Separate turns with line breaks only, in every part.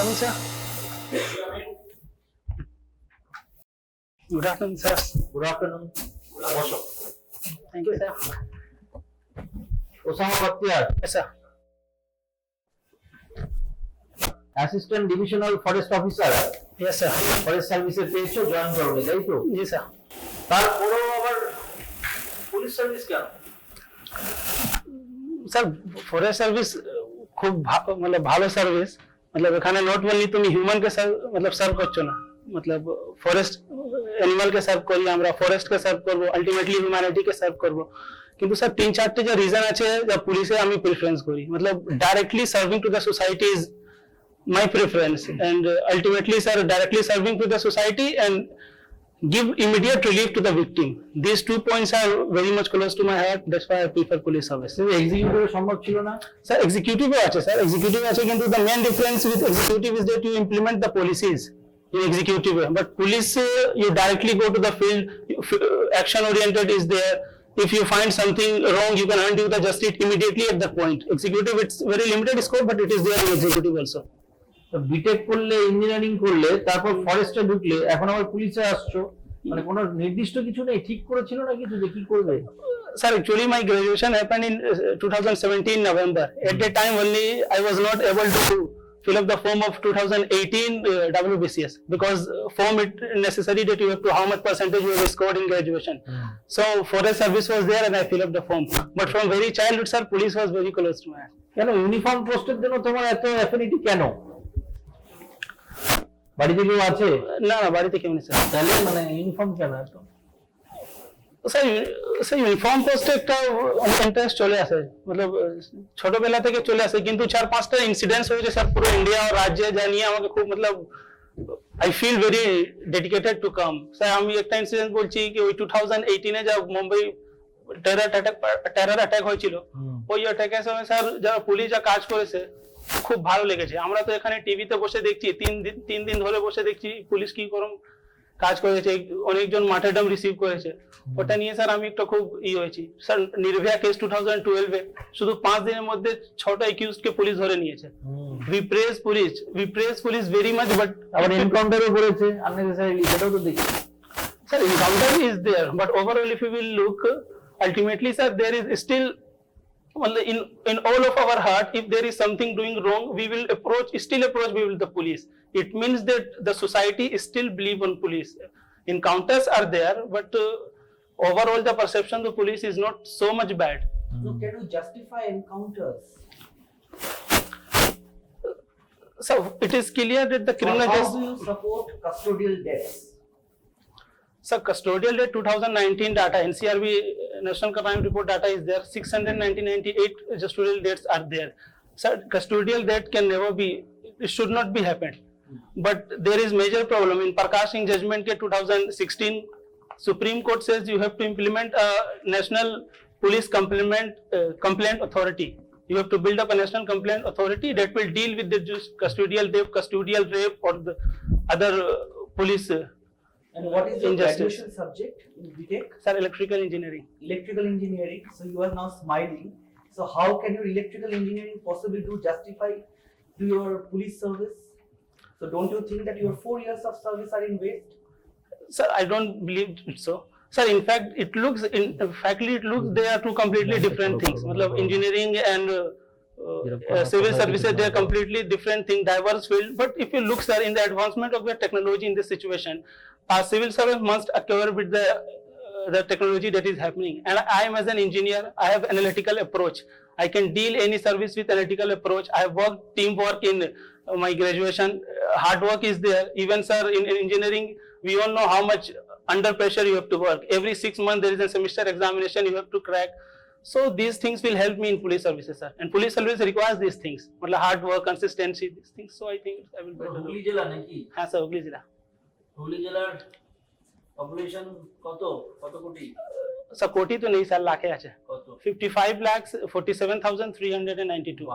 Coming, sir. Good afternoon, sir.
Good afternoon.
Thank you, sir.
Osama Baktiar,
Yes, sir.
Assistant Divisional Forest Officer,
Yes, sir.
Forest Service পেয়েছো join করবে তাই তো?
जी sir.
তারপরেও আবার police service কেন?
Sir forest service खूब मतलब ভালো সার্ভিস मतलब এখানে নট অনলি তুমি হিউম্যান কে मतलब সার্ভ করছো না मतलब ফরেস্ট এনিমাল কে সার্ভ করি আমরা ফরেস্ট কে সার্ভ করব আলটিমেটলি হিউম্যানিটি কে সার্ভ করব কিন্তু স্যার তিন চারটে যে রিজন আছে যে পুলিশে আমি প্রেফারেন্স করি मतलब directly serving to the society is my preference and ultimately sir directly serving to the society and give immediate relief to the victim. These 2 points are very much close to my heart. That's why I prefer police service.
Executive সম্ভব ছিল না?
Sir, executive আছে sir. Executive আছে কিন্তু the main difference with executive is that you implement the policies in executive way. But police you directly go to the field. Action oriented is there. If you find something wrong, you can undo the justice immediately at that point. Executive it's very limited scope, but it is there in executive also.
BTech করলে engineering করলে তারপর ফরেস্টে ঢুকলে এখন আবার পুলিশে আসছো মানে কোনো নির্দিষ্ট কিছু নেই ঠিক করেছিল না কিছু যে কি করবে?
Sir, actually my graduation happened in 2017 November. At that time only I was not able to fill up the form of 2018 WBCS because form it necessary that you have to how much percentage you have scored in graduation. So forest service was there and I fill up the form. But from very childhood sir, police was very close to my heart.
কেন uniform পোস্টের জন্য তোমার এত affinity কেন? বাড়িতে কেউ আছে?
না না বাড়িতে কেউ নেই স্যার।
তাহলে মানে ইউনিফর্ম কেন এত?
স্যার স্যার ইউনিফর্ম পোস্টে একটা ইন্টারেস্ট চলে আসে मतलब ছোটবেলা থেকে চলে আসে কিন্তু 4-5টা ইনসিডেন্টস হয়েছে স্যার পুরো ইন্ডিয়া আর রাজ্যে যা নিয়ে আমাকে খুব मतलब I feel very dedicated to come. Sir আমি একটা ইনসিডেন্ট বলছি কি ওই 2018 এ যা মুম্বাই টেরর অ্যাটাক হয়েছিল ওই অ্যাটাকের সময় স্যার যারা পুলিশ যা কাজ করেছে খুব ভালো লেগেছে আমরা তো এখানে টিভিতে বসে দেখছি 3 দিন ধরে বসে দেখছি পুলিশ কি করম কাজ করেছে অনেকজন মার্টারডাম রিসিভ করেছে ওটা নিয়ে স্যার আমি একটা খুব হয়েছি স্যার নির্ভয়া কেস 2012 এ শুধু 5 দিনের মধ্যে 6টা অ্যাকিউজড কে পুলিশ ধরে নিয়েছে we praise police very much but
আবার এনকাউন্টারও করেছে আননেসেসারিলি সেটাও তো দেখি
sir encounter is there but overall if you will look ultimately sir there is still in all of our heart if there is something doing wrong we will approach the police. It means that the society still believe on police. Encounters are there but overall the perception of the police is not so much bad.
So can you justify encounters?
So it is clear that the criminal
How do you support custodial deaths?
So custodial death 2019 data NCRB National Crime Report data is there 698 custodial deaths are there. So custodial death can never be it should not be happened. But there is major problem in Prakash Singh judgment ke 2016 Supreme Court says you have to implement a national police complaint authority. You have to build up a national complaint authority that will deal with the custodial death, custodial rape or the other police
And what is your
injustice.
graduation subject in BTech?
Sir, electrical engineering.
Electrical engineering. So you are now smiling. So how can your electrical engineering possibly do justify to your police service? So don't you think that your 4 years of service are in waste?
Sir, I don't believe so. Sir, in fact, it looks they are two completely different things. Matlab, engineering and civil services, they are completely different thing, diverse field. But if you look, sir, in the advancement of the technology in this situation, our civil service must acquire with the technology that is happening. And I am as an engineer, I have analytical approach. I can deal any service with analytical approach. I have worked teamwork in my graduation. Hard work is there. Even sir, in engineering, we all know how much under pressure you have to work. Every 6 months there is a semester examination you have to crack. So these things will help me in police services, sir. And police service requires these things. Matlab hard work, consistency, these things. So I think I will better.
Hooghly জেলা নাকি?
হ্যাঁ sir Hooghly জেলা।
হুগলি জেলার population কত কোটি?
Sir কোটি তো নেই স্যার লাখে আছে।
কত?
55 lakhs 47,392।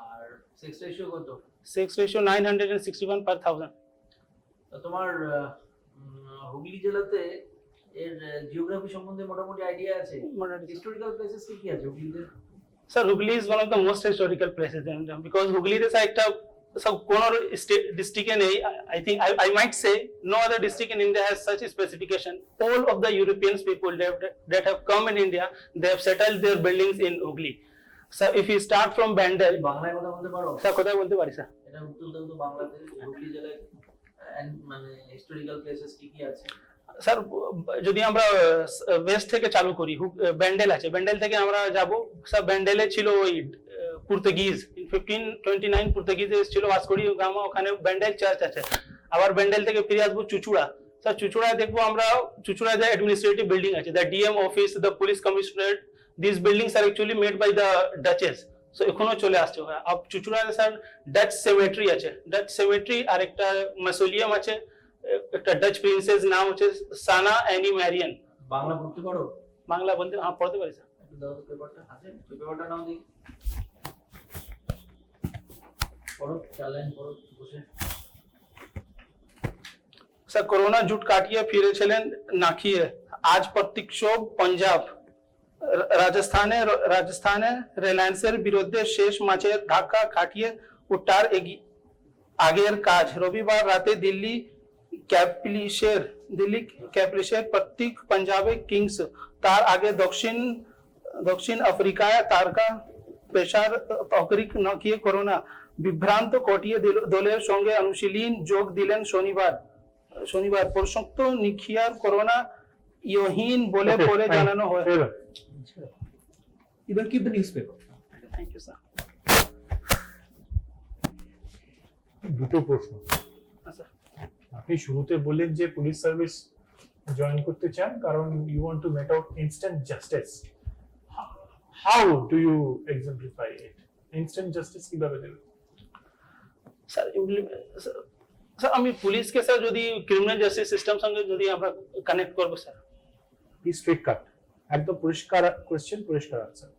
আর সেক্স রেশিও কত?
Sex ratio 961 per 1000।
তোমার হুগলি জেলাতে এর জিওগ্রাফি সম্বন্ধে মোটামুটি আইডিয়া আছে? হিস্টোরিক্যাল প্লেসেস কি আছে হুগলিতে?
Sir, Hooghly is one of the most historical places because Hooghly is একটা So কোনো district in I think I might say no other district in India has such a specification. All of the European people that have come in India, they have settled their buildings in Hooghly. So if you start from Bandel,
বাংলায় কথা বলতে পারো?
Sir কোথায় বলতে পারি sir?
এটা উত্তর বাংলাতে হুগলি জেলায় মানে হিস্টোরিক্যাল প্লেসেস কি কি আছে?
স্যার যদি আমরা ওয়েস্ট থেকে চালু করি, ব্যান্ডেল আছে, ব্যান্ডেল থেকে আমরা যাব স্যার, ব্যান্ডেলে ছিল ওই পর্তুগিজ 1529 পর্তুগিজ এসেছিল ভাস্কো ডি গামা, ওখানে ব্যান্ডেল চার্চ আছে। আবার ব্যান্ডেল থেকে ফিরে আসবো চুচুড়া, স্যার চুচুড়ায় দেখবো আমরা, চুচুড়ায় যে অ্যাডমিনিস্ট্রেটিভ বিল্ডিং আছে, the DM office, the police commissionerate, this buildings are actually made by the Dutches. So এখনো চলে আসছে। আর চুচুড়ায় স্যার ডাচ সেমেট্রি আছে, ডাচ সেমেট্রি, আর একটা মসোলিয়াম আছে, একটা ডাচ প্রিন্সেস নাম হচ্ছে সানা অ্যানি ম্যারিয়ান।
বাংলা পড়তে পারো?
বাংলা বলতে হ্যাঁ পড়তে পারি স্যার।
একটু দাও তো পেপারটা, আছে পেপারটা নাও দেখি, পড়ো, চালান পড়ো বসে।
স্যার করোনা জুট কাটিয়ে ফিরেছিলেন নাকিয়ে, আজ প্রতীক্ষোভ পঞ্জাব, রাজস্থানে রিলায়েন্সের বিরুদ্ধে শেষ ম্যাচের ধাক্কা কাটিয়ে উঠার আগের কাজ। রবিবার রাতে দিল্লি ক্যাপিটালসের প্রতীক পাঞ্জাবে কিংস, তার আগে দক্ষিণ আফ্রিকায় তারকা পেশার অগ্রিক নাকিয়ে করোনা বিভ্রান্ত কটিয়ে দলের সঙ্গে অনুশীলন যোগ দিলেন শনিবার। প্রসক্ত নিখিয়ার করোনা ইহহীন বলে পরে জানানো হয়।
You will keep the newspaper.
Thank you sir.
দুটো প্রশ্ন।
স্যার
আপনি শুরুতে বললেন যে পুলিশ সার্ভিস জয়েন করতে চান কারণ you want to mete out instant justice. How do you exemplify it? Instant justice কিভাবে দেবেন?
স্যার স্যার আমি পুলিশকে স্যার যদি ক্রিমিনাল জাস্টিস সিস্টেম সঙ্গে যদি আমরা কানেক্ট করবো স্যার।
স্ট্রেট কাট, একদম পরিষ্কার কোশ্চেন, পরিষ্কার আনসার।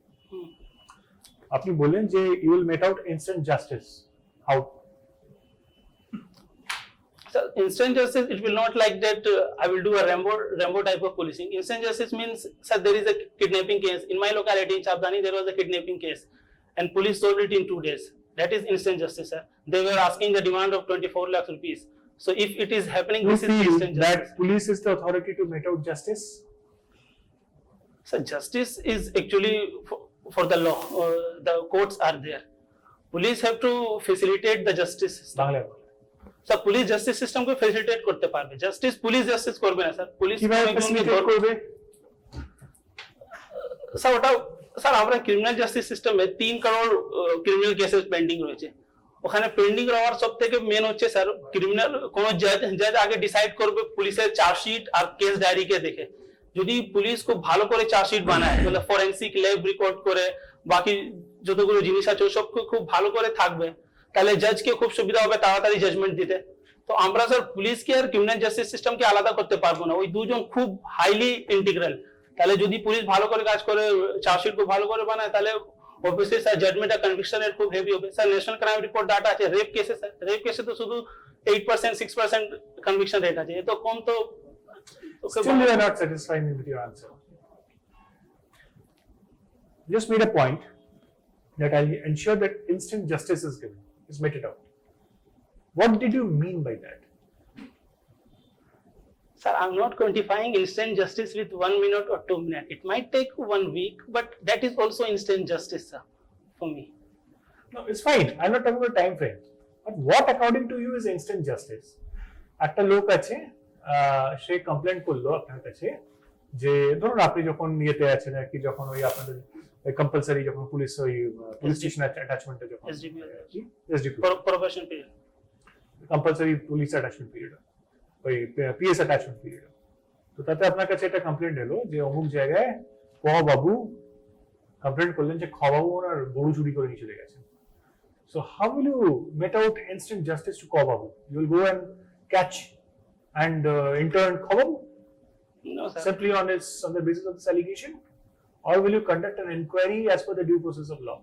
আপনি বললেন যে you will mete out instant justice, how?
Sir, instant justice, it will not like that I will do a Rambo type of policing. Instant justice means, sir, there is a kidnapping case. In my locality, in Chabdani, there was a kidnapping case and police solved it in 2 days. That is instant justice, sir. They were asking the demand of 24 lakh rupees. So if it is happening,
You
this is
feel
instant
that
justice.
police is the authority to mete out justice?
Sir, justice is actually for the law. The courts are there. Police have to facilitate the justice system.
বাংলায় বলে।
Sir police justice সিস্টেমকে facilitate করতে পারবে, justice police justice করবে না sir. Police
কিভাবে facilitate করবে?
Sir ওটা স্যার আমরা ক্রিমিনাল জাস্টিস সিস্টেমে 3 করোড় ক্রিমিনাল কেসেস পেন্ডিং রয়েছে। ওখানে পেন্ডিং হওয়ার সব থেকে মেন হচ্ছে স্যার ক্রিমিনাল কোন জাজ আগে ডিসাইড করবে পুলিশের চার্জশিট আর কেস ডায়েরিকে দেখে। যদি পুলিশ খুব ভালো করে চার্জশিট বানায়, মানে ফরেন্সিক ল্যাব রিপোর্ট করে বাকি যতগুলো জিনিস আছে সব খুব ভালো করে থাকবে, তাহলে জাজকে খুব সুবিধা হবে তাড়াতাড়ি জাজমেন্ট দিতে। তো আমরা স্যার পুলিশকে আর ক্রিমিনাল জাস্টিস সিস্টেমকে আলাদা করতে পারবো না, ওই দুজন খুব হাইলি ইন্টিগ্রাল। তাহলে যদি পুলিশ ভালো করে কাজ করে, চার্জশিট খুব ভালো করে বানায়, তাহলে অবভিয়াসলি স্যার জাজমেন্ট আর কনভিকশন রেট খুব হেভি হবে। Sir national crime report data আছে, রেপ কেসে স্যার, রেপ কেসে তো শুধু 8% 6% কনভিকশন রেট আছে, এ তো কম। তো
Still you are not satisfying me with your answer. Just made a point that I'll ensure that instant justice is given, is meted out. What did you mean by that?
Sir, I'm not quantifying instant justice with 1 minute or 2 minutes. It might take 1 week, but that is also instant justice, sir, for me.
No, it's fine. I'm not talking about time frame. But what according to you is instant justice? একটা লোক আছে, সে complaint করলো আপনার কাছে যে ধরুন আপনি যখন ইয়েতে আছেন আর কি, যখন ওই আপনাদের কম্পালসারি যখন পুলিশ স্টেশন অ্যাটাচমেন্টে যখন SDP
Probation period.
Compulsory police attachment period, ওই পিএস অ্যাটাচমেন্ট পিরিয়ড, তো তাতে আপনার কাছে একটা কমপ্লেন্ট এলো যে অমুক জায়গায় ক বাবু কমপ্লেন্ট করলেন যে খ বাবু ওনার গরু চুরি করে নিয়ে চলে গেছেন। So how will you mete out instant justice to ক বাবু? You will go and catch and intern খ বাবু
No, sir.
simply on the basis of this allegation, or will you conduct an inquiry as per the due process of law?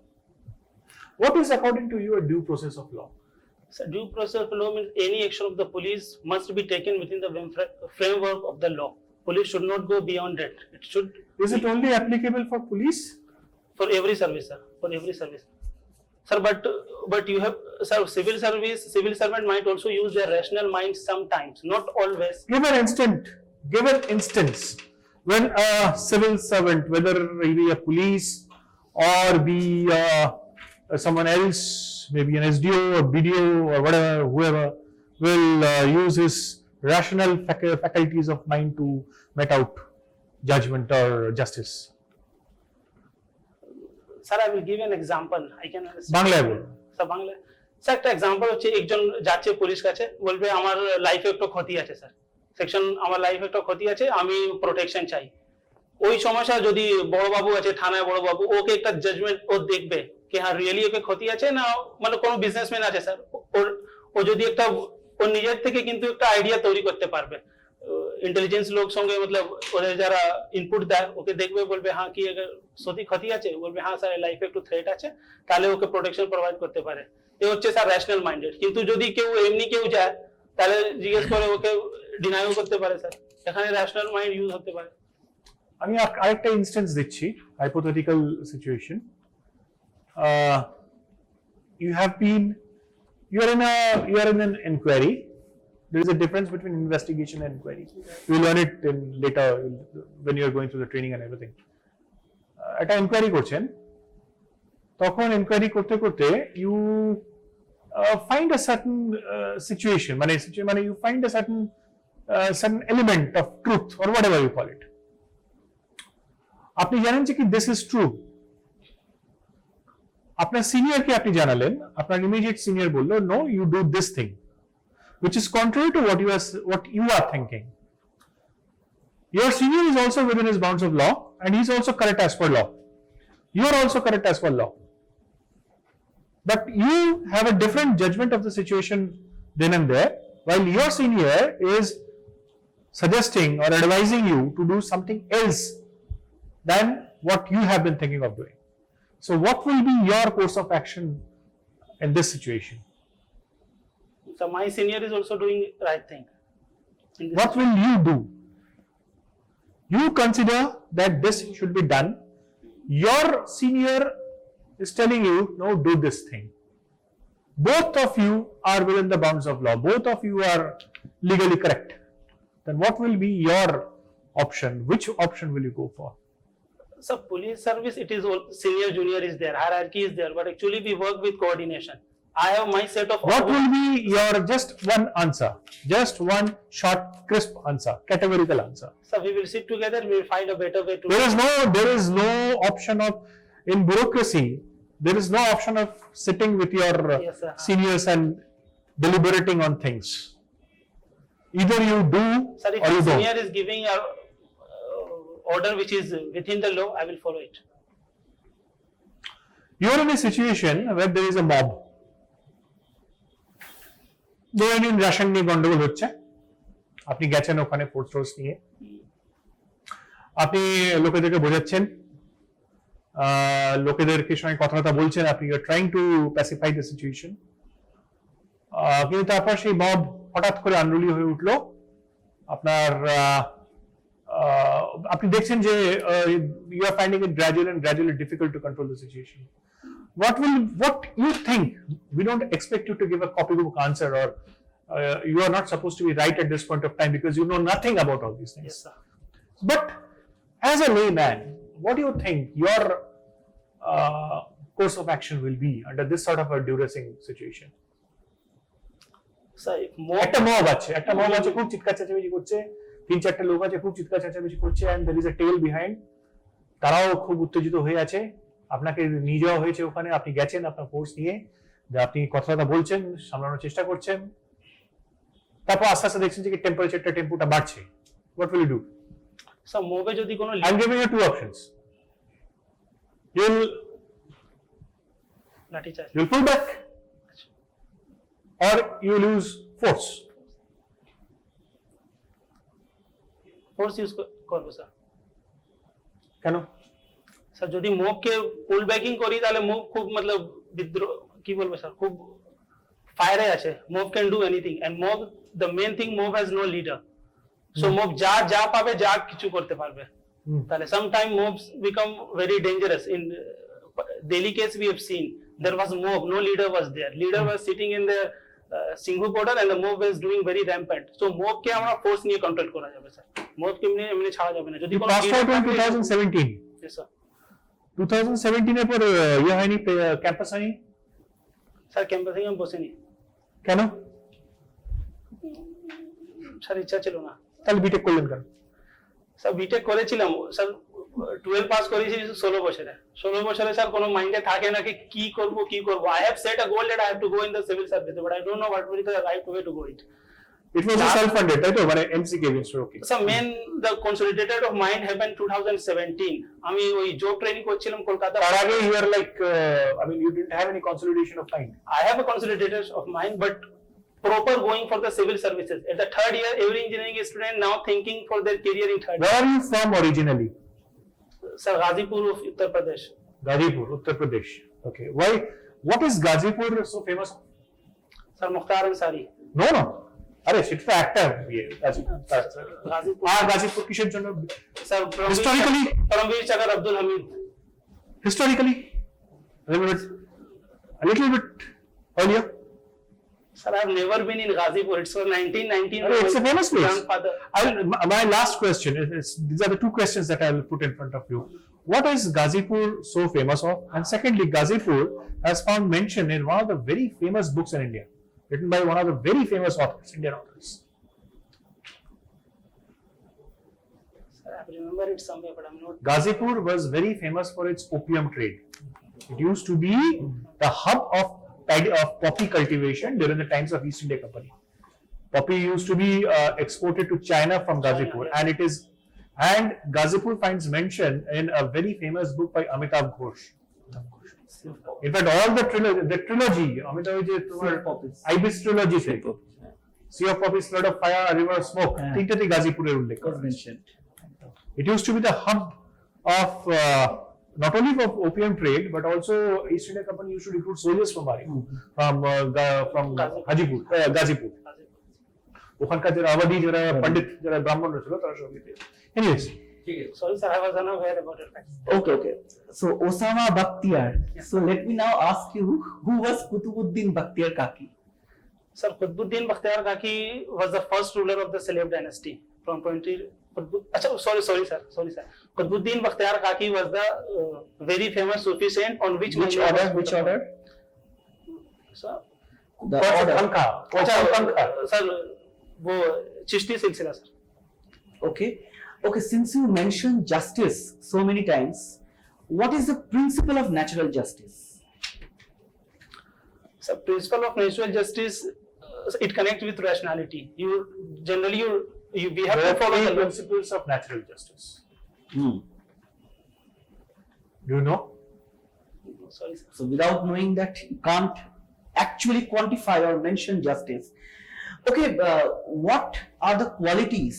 What is according to you a due process of law?
So due process of law means any action of the police must be taken within the framework of the law. Police should not go beyond that. It should.
Is it only applicable for police?
For every service, sir. For every service. Sir, but you have, sir, civil servant might also use their rational mind sometimes, not always.
Give an instance when a civil servant, whether he be a police or be someone else, maybe an SDO or BDO or whatever, whoever, will use his rational faculties of mind to met out judgment or justice.
Sir, I will give you an example. I can understand.
বাংলায় বলুন।
Sir Bangla sir একটা example হচ্ছে একজন যাচ্ছে police কাছে বলবে আমার লাইফে একটু ক্ষতি আছে স্যার সেকশন আমার লাইফে একটা ক্ষতি আছে আমি প্রোটেকশন চাই ওই সমস্যা যদি বড় বাবু আছে থানায় বড় বাবু ওকে একটা জাজমেন্ট ও দেখবে কি হ্যাঁ রিয়েলি ওকে ক্ষতি আছে না মানে কোনো বিজনেসম্যান আছে স্যার ও যদি একটা ও নিজের থেকে কিন্তু একটা আইডিয়া তৈরি করতে পারবে इंटेलिजेंस लोग সঙ্গে मतलब ওদের যারা ইনপুট দেয় ওকে দেখবে বলবে হ্যাঁ কি সত্যি ক্ষতি আছে বলবে হ্যাঁ স্যার লাইফে একটু থ্রেট আছে তাহলে ওকে প্রোটেকশন প্রোভাইড করতে পারে এই হচ্ছে স্যার রেশনাল মাইন্ডেড কিন্তু যদি কেউ এমনি কেউ যায় তাহলে জিজ্ঞেস করে ওকে ডিনাইও করতে পারে স্যার এখানে রেশনাল মাইন্ড ইউজ হতে পারে
আমি আরেকটা ইনস্ট্যান্স দিচ্ছি hypothetical situation you are in an inquiry. There is a difference between investigation and inquiry. You will learn it in later when you are going through the training and everything. একটা inquiry করছেন তখন inquiry করতে করতে you find a certain situation মানে you find a certain element of truth or whatever you call it. আপনি জানেন যে কি this is true. আপনার সিনিয়রকে আপনি জানালেন আপনার ইমিডিয়েট সিনিয়র বললো no you do this thing which is contrary to what you are thinking. Your senior is also within his bounds of law and he is also correct as per law. You are also correct as per law. But you have a different judgment of the situation then and there, while your senior is suggesting or advising you to do something else than what you have been thinking of doing. So what will be your course of action in this situation?
So my senior is also doing right thing.
What will you do? You consider that this should be done. Your senior is telling you, no, do this thing. Both of you are within the bounds of law. Both of you are legally correct. Then what will be your option? Which option will you go for?
So police service, it is all senior junior is there, hierarchy is there, but actually we work with coordination. I have my set of.
What will be your just one answer? Just one short, crisp answer, categorical answer.
So we will sit together. We will find a better way to.
There is no option of in bureaucracy. There is no option of sitting with your
Yes, sir.
seniors and deliberating on things. Either you do
Sir, if
or you
the
don't.
senior is giving a order which is within the law, I will follow it.
You are in a situation where there is a mob. ধরে নিন ration নিয়ে গন্ডগোল হচ্ছে আপনি গেছেন ওখানে force নিয়ে আপনি লোকেদেরকে বোঝাচ্ছেন লোকেদেরকে সঙ্গে কথাবার্তা বলছেন আপনি you are trying to pacify the situation কিন্তু তারপর সেই মব হঠাৎ করে আনরুলি হয়ে উঠলো আপনার আপনি দেখছেন যে you are finding it gradually difficult to control the situation. What you think? We don't expect you to give a copybook answer or you are not supposed to be right at this point of time because you know nothing about all these things.
Yes, sir.
But as a layman, what do you think your course of action will be under this sort of a duressing situation?
So if more.
একটা mob আছে খুব চিৎকার চেঁচামেচি করছে 3-4টা লোক আছে খুব চিৎকার চেঁচামেচি করছে and there is a tail behind. তারাও খুব উত্তেজিত হয়ে আছে আপনাকে নিয়ে যাওয়া হয়েছে ওখানে আপনি গেছেন আপনার ফোর্স নিয়ে যে আপনি কথাটা বলছেন সামলানোর চেষ্টা করছেন তারপর আস্তে আস্তে দেখছেন যে টেম্পারেচারটা বাড়ছে what will you do?
So মোবে যদি কোনো
I'm giving you two options.
লাঠি charge
You'll pull back or you lose force.
Force use করব স্যার
কেন?
স্যার যদি মুভকে পুল ব্যাকিং করি তাহলে মুভ খুব मतलब বিদ্রোহ কি বলবো স্যার খুব ফায়ারে আছে mob can do anything and mob the main thing mob has no leader so mob যা পাবে যা কিছু করতে পারবে তাহলে some time mobs become very dangerous in daily case we have seen There was mob, no leader was there. Leader was sitting in the Singhu border and the mob was doing very rampant. So mob কে আমরা force নিয়ে control করা যাবে sir, mob কে এমনি ছাড়া যাবে না। যদি
You passed out in 2017.
Yes sir.
2017 এর পর ইয়ে হয়নি, ক্যাম্পাস হয়নি
স্যার ক্যাম্পাসে আমি বসিনি
কেন?
স্যার ইচ্ছা ছিল না।
তাহলে বিটেক করলেন কেন?
স্যার বিটেক করেছিলাম স্যার, 12 পাস করেছি 16 বছরে। 16 বছরে স্যার কোনো মাইন্ডে থাকে না কি করব। I have set a goal that I have to go in the civil service, but I don't know what will be the right way to go it.
It was a self-funded, তাই তো, মানে MCK based, okay.
So main the consolidated of mind happened 2017. আমি ওই job training করছিলাম কলকাতা।
তার আগে you are like, I mean, you didn't have any consolidation of mind.
I have a consolidated of mind, but proper going for the civil services. At the third year, every engineering student now thinking for their career in third year.
Where are you from originally?
Sir, Ghazipur of Uttar Pradesh.
Ghazipur, Uttar Pradesh. Okay. Why? What is Ghazipur so famous?
Sir, Mukhtar Ansari.
No. अरे সেটা তো একটা Ghazipur.
Ghazipur.
Ghazipur কিসের জন্য?
Sir,
Historically?
Paramveer Chakar Abdul Hamid.
Historically? A little bit earlier?
Sir, I have never been in Ghazipur. It's for 1919.
It's a famous place.
Grandfather.
My last question is, these are the two questions that I will put in front of you. What is Ghazipur so famous of? And secondly, Ghazipur has found mention in one of the very famous books in India, written by one of the very famous authors, Indian authors.
Sir, I remember it somewhere, but I'm not.
Ghazipur was very famous for its opium trade. It used to be the hub of poppy cultivation during the times of East India Company. Poppy used to be exported to China from Ghazipur, and Ghazipur finds mention in a very famous book by Amitabh Ghosh. In fact, all the trilogy, Amitabh Ibis trilogy, Sea of Poppies, Flood of Fire, River of Smoke, তিনটাতে গাজীপুরের উল্লেখ করা হয়েছে। It used to be the hub of not only for opium trade, but also East India Company used to recruit soldiers from Ghazipur. ওখানকার যারা আবাদি, যারা পণ্ডিত, যারা ব্রাহ্মণরা ছিল, তারা সব দিতে। Anyways,
Sorry, sir, I was unaware about it.
Okay. So Osama Baktiar. So let me now ask you, who was Kutubuddin Baktiar Kaki?
Sir, Qutbuddin Baktiar Kaki was the first ruler of the Salib dynasty from 20. Sorry, sir. Qutbuddin Baktiar Kaki was the very famous Sufi saint on which
Which order?
Sir,
The order.
sir, वो चिश्ती सिलसिला sir.
Okay, since you mentioned justice so many times, what is the principle of natural justice?
So, principle of natural justice, it connects with rationality. We have to follow the
principles of natural justice. Do you know?
Sorry, sir.
So without knowing that, you can't actually quantify or mention justice. Okay, what are the qualities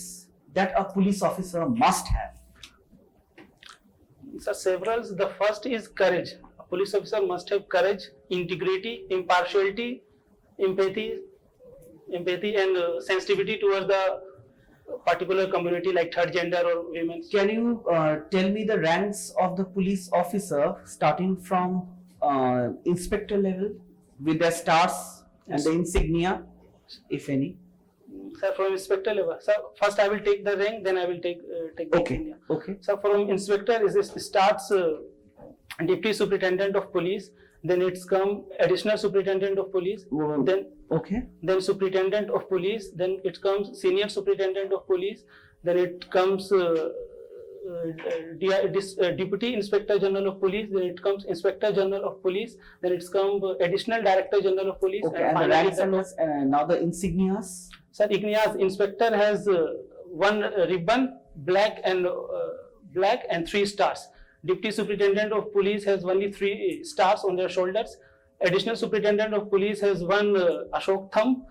that a police officer must have?
Sir, several. The first is courage. A police officer must have courage, integrity, impartiality, empathy, and sensitivity towards the particular community, like third gender or women.
Can you tell me the ranks of the police officer starting from inspector level with their stars and the insignia, if any?
Sir, from inspector level. Sir, first I will take the rank, then I will take the insignia.
Okay.
So from inspector starts deputy superintendent of police, then it's come additional superintendent of police, then superintendent of police, then it comes senior superintendent of police, then it comes deputy inspector general of police, then it comes inspector general of police, then it's come additional director general of police.
Okay, and the ranks and now the insignias?
Sir, inspector has one ribbon, black and 3 stars. Deputy superintendent of police has only 3 stars on their shoulders. Additional superintendent of police has one Ashok thumb,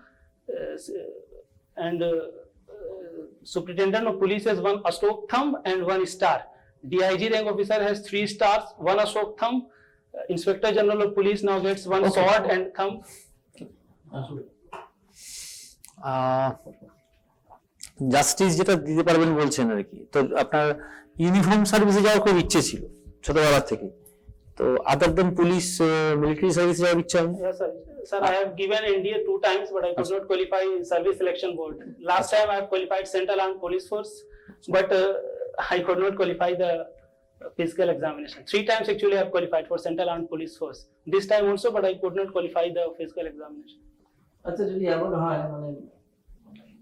and superintendent of police has one Ashok thumb and 1 star. DIG rank officer has 3 stars, 1 Ashok thumb. Inspector general of police now gets 1 sword and thumb.
Justice যেটা দিতে পারবেন বলছেন আর কি, তো আপনার uniform সার্ভিসে যাওয়ার খুব ইচ্ছে ছিল ছোটবেলা থেকে, তো আদার দেন পুলিশ মিলিটারি সার্ভিস যাওয়ার ইচ্ছা নেই?
Yes, sir. Sir, I have given NDA 2 times, but I could not qualify Service Selection Board. Last time I have qualified Central Armed Police Force, but I could not qualify the physical examination. 3 times actually I have qualified for Central Armed Police Force. This time also, but I could not qualify the physical examination.
আচ্ছা, যদি এমন হয় মানে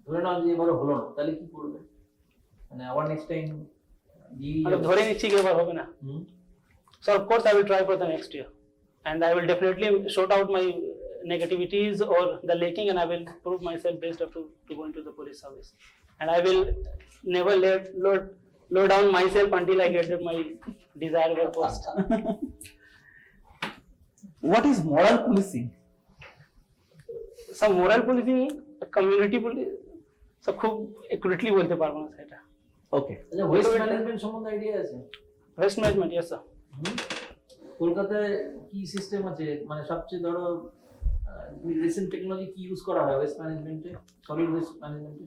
ধরে নাও যে এবারে হলো না, তাহলে কি করবে? মানে আবার নেক্সট টাইম
मतलब ধরে নিচ্ছি কি এবার হবে না। So of course I will try for the next year, and I will definitely sort out my negativities or the lacking, and I will prove myself best up to go into the police service. And I will never low down myself until I get my desirable post.
What is moral policing?
Some moral policing, community policing, so খুব accurately বলতে পারবো না সেটা।
Okay.
আচ্ছা, waste management সম্বন্ধে idea আছে?
Waste management, yes sir.
কলকাতায় কি সিস্টেম আছে, মানে সবচেয়ে ধরো রিসেন্ট টেকনোলজি কি ইউজ করা হয় ওয়েস্ট ম্যানেজমেন্টে, সলিড ওয়েস্ট ম্যানেজমেন্টে?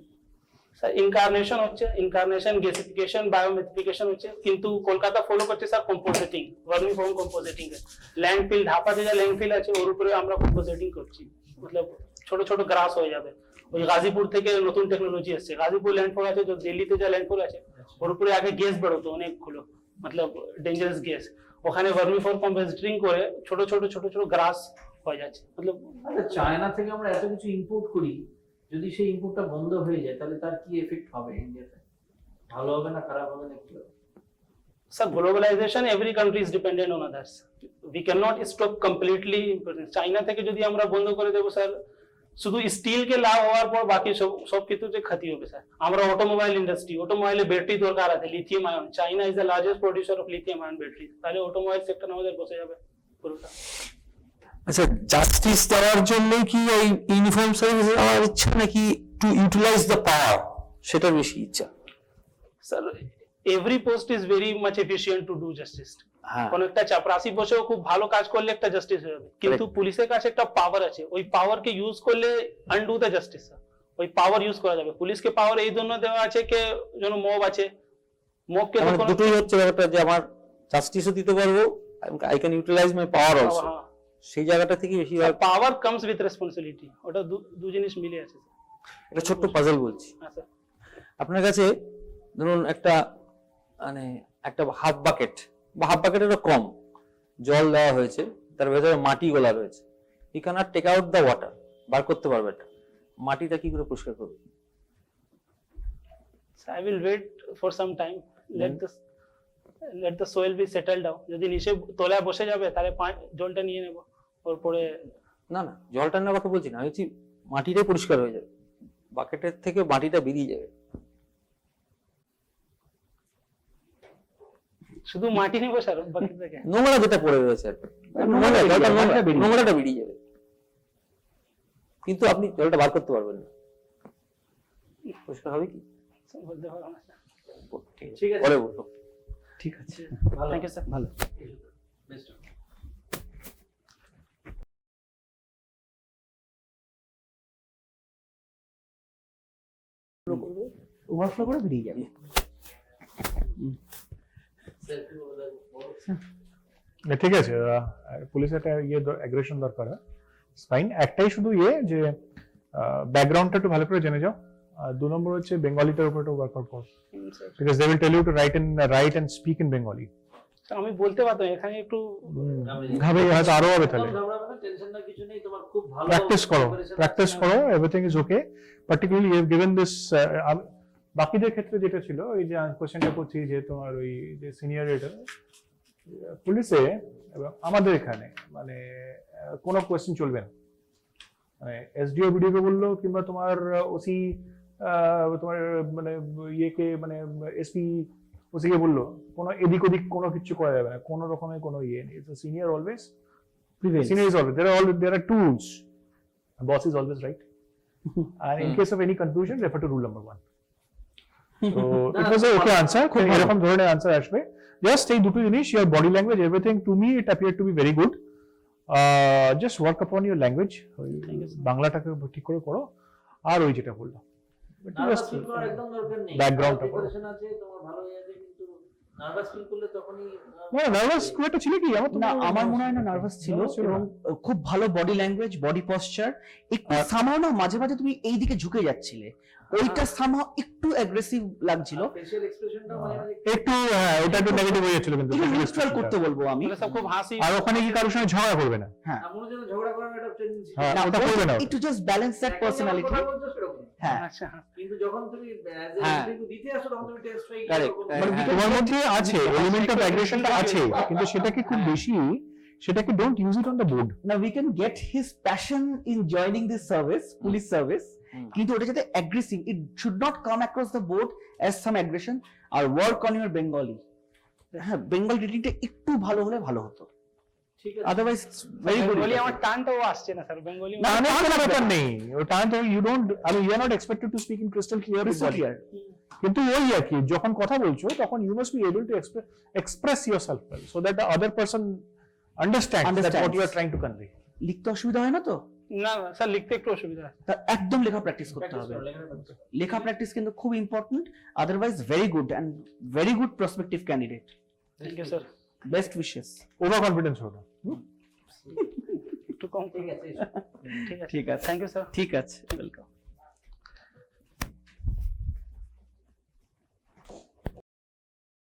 স্যার ইনকারনেশন হচ্ছে, ইনকারনেশন, গ্যাসিফিকেশন, বায়োমেথিফিকেশন হচ্ছে, কিন্তু কলকাতা ফলো করছে sir composting, vermi form composting. Landfill, ঢাপাতে যে ল্যান্ডফিল আছে ওর উপরে আমরা কম্পোজিটিং করছি, মতলব ছোট ছোট গ্রাস হয়ে যাবে। ওই গাজীপুর থেকে নতুন টেকনোলজি এসছে, গাজীপুর ল্যান্ডফল আছে, যে দিল্লিতে যে ল্যান্ডফল আছে ওর উপরে আগে গ্যাস বেরোতো অনেকগুলো, মতলব ডেঞ্জারাস গ্যাস, ওখানে ভার্মি ফর্ম কম্পোজিটিং করে ছোট ছোট ছোট ছোট গ্রাস হয়ে যাচ্ছে। মতলব
চায়না থেকে আমরা এত কিছু ইম্পোর্ট করি, যদি সেই ইম্পোর্টটা বন্ধ হয়ে যায় তাহলে তার কি এফেক্ট হবে ইন্ডিয়াতে? ভালো হবে না খারাপ হবে না কি হবে?
Sir, globalization, every country is dependent on others. We cannot stop completely. China থেকে যদি আমরা বন্ধ করে দেবো স্যার, শুধু স্টিল কে লাভ হওয়ার পর বাকি সব কিছুতে ক্ষতি হবে স্যার। আমরা অটোমোবাইল ইন্ডাস্ট্রি, অটোমোবাইলে ব্যাটারি দরকার আছে, lithium ion. China is the largest producer of lithium ion battery, তাহলে অটোমোবাইল সেক্টর আমাদের বসে যাবে পুরোটা।
আচ্ছা, জাস্টিস দেওয়ার জন্য কি এই ইউনিফর্ম সার্ভিস দেওয়ার ইচ্ছা, নাকি টু ইউটিলাইজ দ্য পাওয়ার সেটার বেশি ইচ্ছা?
Sir every post is very much efficient to do justice.
হ্যাঁ,
কোন একটা চাপরাশি বসেও খুব ভালো কাজ করলে একটা জাস্টিস হয়ে যাবে, কিন্তু পুলিশের কাছে একটা পাওয়ার আছে, ওই পাওয়ারকে ইউজ করলে আনডু দ্য জাস্টিস। ওই পাওয়ার ইউজ করা যাবে। পুলিশকে পাওয়ার এই জন্য দেওয়া আছে কে যেন মব আছে, মবকে
আমার দুটোই হচ্ছে ব্যাপারটা, যে আমার জাস্টিসও দিতে পারবো, I can utilise my power also, সেই জায়গাটা থেকে বেশি
পাওয়ার কামস উইথ রেসপন্সিবিলিটি, ওটা দু জিনিস মিলে আছে।
একটা ছোট্ট পাজল বলছি
হ্যাঁ স্যার।
আপনার কাছে, ধরুন একটা মানে একটা হাফ বাকেট বা হাফ বাকেটেরও কম জল দেওয়া হয়েছে, তার ভেতরে মাটি গোলা রয়েছে, you can't take out the water, বার করতে পারবে না, মাটিটা কি করে পরিষ্কার করবে?
I will wait for some time, let the soil be settled down. যদি নিচে তলায় বসে যাবে তাহলে জলটা নিয়ে নেব, ওর পরে
না না, জলটা নেওয়ার কথা বলছি না, আমি বলছি মাটিটাই পরিষ্কার হয়ে যাবে, বাকেটের থেকে মাটিটা বেরিয়ে যাবে।
শুধু মাটি নেবো স্যার বাকি থেকে?
নোংরা যেটা পড়ে রয়েছে আর কি, নোংরাটা বেরিয়ে যাবে, কিন্তু আপনি জলটা বার করতে পারবেন না, পরিষ্কার হবে কি?
বলতে পারবো না স্যার।
ঠিক আছে,
পরে বলবো।
ঠিক আছে,
থ্যাংক ইউ স্যার।
ভালো।
বেস্ট।
ওভারফ্লো করে বেরিয়ে যাবে।
ঠিক আছে, পুলিশের একটা ইয়ে অ্যাগ্রেশন দরকার হয়, ফাইন। একটাই শুধু ইয়ে যে ব্যাকগ্রাউন্ডটা একটু ভালো করে জেনে যাও, আর 2 নম্বর হচ্ছে বেঙ্গলিটার উপর একটু ওয়ার্কআউট করো, because they will tell you to write and speak in Bengali.
আমি বলতে পারতাম, এখানে একটু
ঘাবে হয়তো আরো হবে, তাহলে
টেনশন না, কিছু নেই, তোমার খুব ভালো
প্র্যাকটিস করো, everything is okay. Particularly you have given this, বাকিদের ক্ষেত্রে যেটা ছিল ওই যে কোশ্চেনটা করছি যে তোমার ওই যে সিনিয়র রেটার পুলিশে এবং আমাদের এখানে মানে কোনো কোয়েশ্চেন চলবে না, মানে এসডিও ভিডিওকে বললো কিংবা তোমার ওসি তোমার মানে ইয়েকে মানে এসপি ওসিকে বললো, কোনো এদিক ওদিক কোনো কিছু করা যাবে না, কোনো রকমের কোনো ইয়ে নেই। Senior always, senior is always, there are tools, boss is always right, and in case of any confusion refer to rule number 1. So it was a okay answer, খুব এরকম ধরনের আনসার আসবে। জাস্ট এই দুটো জিনিস, your body language, everything to me it appeared to be very good. Just work upon your language, বাংলাটাকে ঠিক করে করো, আর ওই যেটা বললাম
একদম দরকার নেই,
ব্যাকগ্রাউন্ডটা
প্রিপারেশন আছে তোমার ভালো হয়ে যাবে, কিন্তু নার্ভাস ফিল করলে তখনই
নার্ভাস খুব একটা ছিল কি আমার তো
না আমার মনে হয় না নার্ভাস ছিল
Nervous ছিল
এবং
না।
খুব ভালো বডি ল্যাঙ্গুয়েজ বডি পশ্চার একটু সামাও না মাঝে মাঝে তুমি এই দিকে ঝুঁকে যাচ্ছিলে ওইটা সামাও একটু অ্যাগ্রেসিভ লাগছিল
ফেশিয়াল এক্সপ্রেশনটা মানে
একটু ওটা একটু নেগেটিভ হয়ে যাচ্ছিল কিন্তু
একটু নিউট্রাল করতে বলবো আমি
मतलब सब खूब हासी
আর ওখানে কি কারোর সঙ্গে ঝগড়া করবে না
হ্যাঁ
এমন যেন ঝগড়া করার একটা টেন্ডেন্সি
হ্যাঁ,
না,
ওটা
ওই
করবে না।
একটু জাস্ট ব্যালেন্স দ্যাট পার্সোনালিটি হ্যাঁ
अच्छा हाँ
কিন্তু যখন তুমি
হ্যাঁ।
দিতে আসো তখন তুমি টেস্ট ফ্রাই
Correct, correct.
তোমার মধ্যে আছে এলিমেন্ট অফ অ্যাগ্রেশনটা আছে কিন্তু সেটাকে খুব বেশি সেটাকে don't use it on the board
now we can get his passion in joining this service police service কিন্তু ওটা যাতে aggressive it should not come across the board as some aggression or work on your bengali হ্যাঁ বেঙ্গল রিডিংটা একটু ভালো হলে ভালো হতো
ঠিক আছে
otherwise very good
बेंगोली আমার টানটা ও আসছে না স্যার বেঙ্গলি
না,
টানের কোনো ব্যাপার নেই ও টান তো you don't I mean you are not expected to speak in crystal clear
crystal clear
কিন্তু ওই আর কি যখন কথা বলছো তখন you must be able to express yourself well so that the other person understands that what you are trying to convey
লিখতে অসুবিধা হয় না তো
না স্যার লিখতে একটু অসুবিধা আছে
তা একদম লেখা প্র্যাকটিস করতে হবে লেখা প্র্যাকটিস কিন্তু খুব important otherwise very good and very good prospective candidate
thank you sir
best wishes
overconfidence হলো
একটু কম
ঠিক আছে
ঠিক আছে
ঠিক আছে
থ্যাংক ইউ স্যার
ঠিক আছে ওয়েলকাম